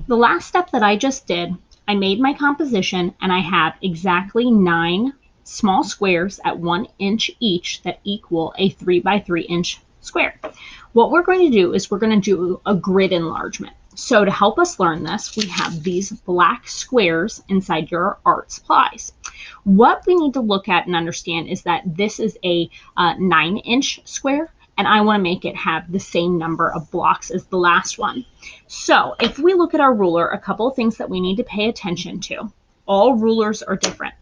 The last step that I just did, I made my composition and I have exactly 9 small squares at 1 inch each that equal a 3 by 3 inch square. What we're going to do is we're going to do a grid enlargement. So to help us learn this, we have these black squares inside your art supplies. What we need to look at and understand is that this is a 9-inch square, and I want to make it have the same number of blocks as the last one. So if we look at our ruler, a couple of things that we need to pay attention to. All rulers are different.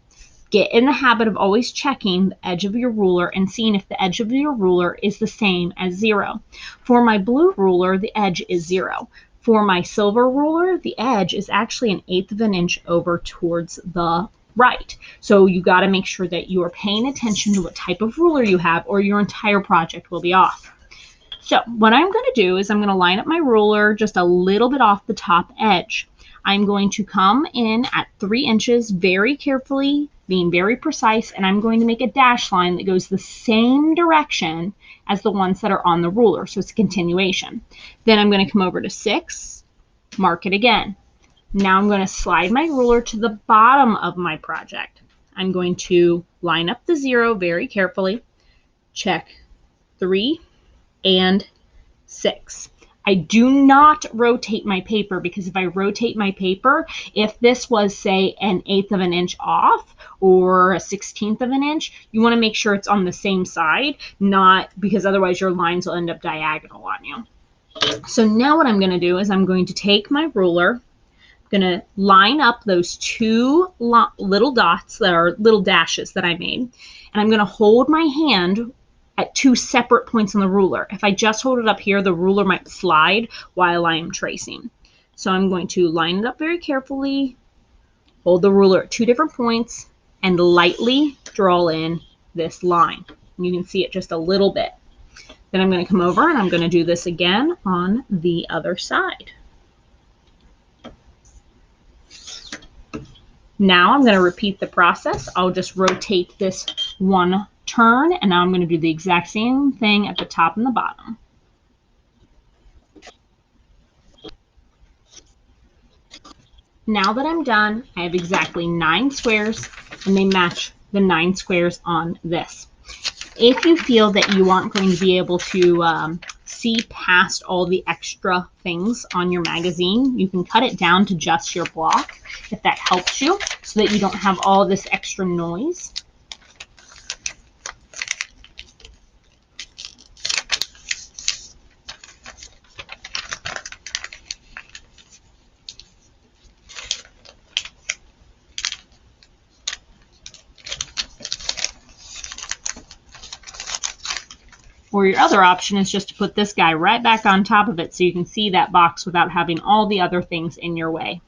Get in the habit of always checking the edge of your ruler and seeing if the edge of your ruler is the same as 0. For my blue ruler, the edge is 0. For my silver ruler, the edge is actually 1/8 of an inch over towards the right. So you got to make sure that you are paying attention to what type of ruler you have, or your entire project will be off. So what I'm going to do is I'm going to line up my ruler just a little bit off the top edge. I'm going to come in at 3 inches very carefully, being very precise, and I'm going to make a dash line that goes the same direction as the ones that are on the ruler. So it's a continuation. Then I'm going to come over to 6, mark it again. Now I'm going to slide my ruler to the bottom of my project. I'm going to line up the 0 very carefully, check 3 and 6. I do not rotate my paper, because if I rotate my paper, if this was, say, 1/8 of an inch off or a 1/16 of an inch, you want to make sure it's on the same side, not because otherwise your lines will end up diagonal on you. So now what I'm going to do is I'm going to take my ruler, going to line up those 2 little dots that are little dashes that I made, and I'm going to hold my hand at 2 separate points on the ruler. If I just hold it up here, the ruler might slide while I am tracing. So I'm going to line it up very carefully, hold the ruler at 2 different points, and lightly draw in this line. And you can see it just a little bit. Then I'm going to come over and I'm going to do this again on the other side. Now I'm going to repeat the process. I'll just rotate this one turn, and now I'm going to do the exact same thing at the top and the bottom. Now that I'm done, I have exactly 9 squares, and they match the 9 squares on this. If you feel that you aren't going to be able to see past all the extra things on your magazine, you can cut it down to just your block, if that helps you, so that you don't have all this extra noise. Or your other option is just to put this guy right back on top of it so you can see that box without having all the other things in your way.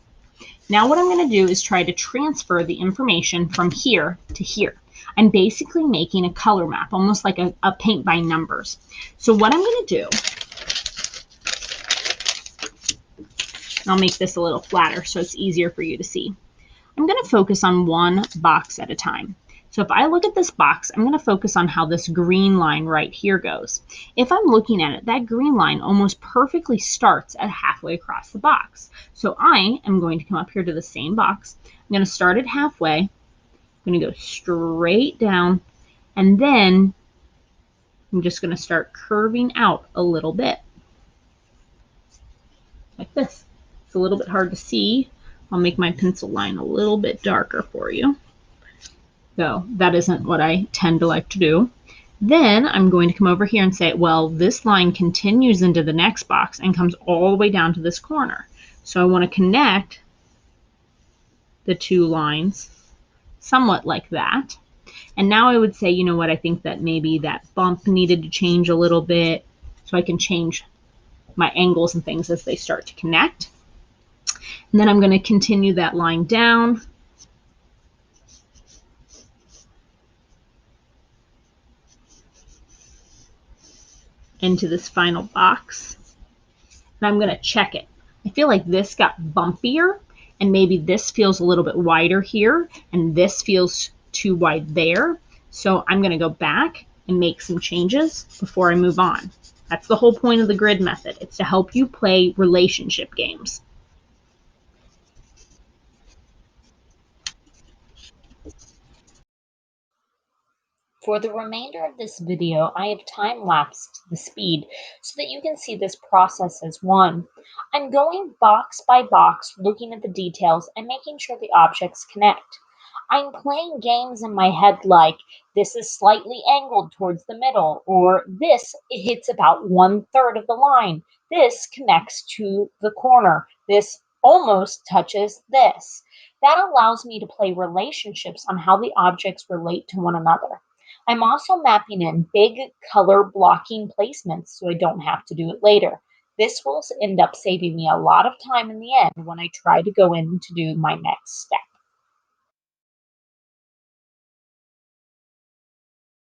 Now what I'm going to do is try to transfer the information from here to here. I'm basically making a color map, almost like a paint by numbers. So what I'm going to do, I'll make this a little flatter so it's easier for you to see. I'm going to focus on one box at a time. So if I look at this box, I'm going to focus on how this green line right here goes. If I'm looking at it, that green line almost perfectly starts at halfway across the box. So I am going to come up here to the same box. I'm going to start it halfway. I'm going to go straight down, and then I'm just going to start curving out a little bit. Like this. It's a little bit hard to see. I'll make my pencil line a little bit darker for you. So that isn't what I tend to like to do. Then I'm going to come over here and say, well, this line continues into the next box and comes all the way down to this corner. So I want to connect the 2 lines somewhat like that. And now I would say, you know what, I think that maybe that bump needed to change a little bit, so I can change my angles and things as they start to connect. And then I'm going to continue that line down. Into this final box. And I'm going to check it. I feel like this got bumpier, and maybe this feels a little bit wider here, and this feels too wide there. So I'm going to go back and make some changes before I move on. That's the whole point of the grid method. It's to help you play relationship games. For the remainder of this video, I have time-lapsed the speed so that you can see this process as one. I'm going box by box, looking at the details and making sure the objects connect. I'm playing games in my head like this is slightly angled towards the middle, or this hits about 1/3 of the line. This connects to the corner. This almost touches this. That allows me to play relationships on how the objects relate to one another. I'm also mapping in big color blocking placements so I don't have to do it later. This will end up saving me a lot of time in the end when I try to go in to do my next step.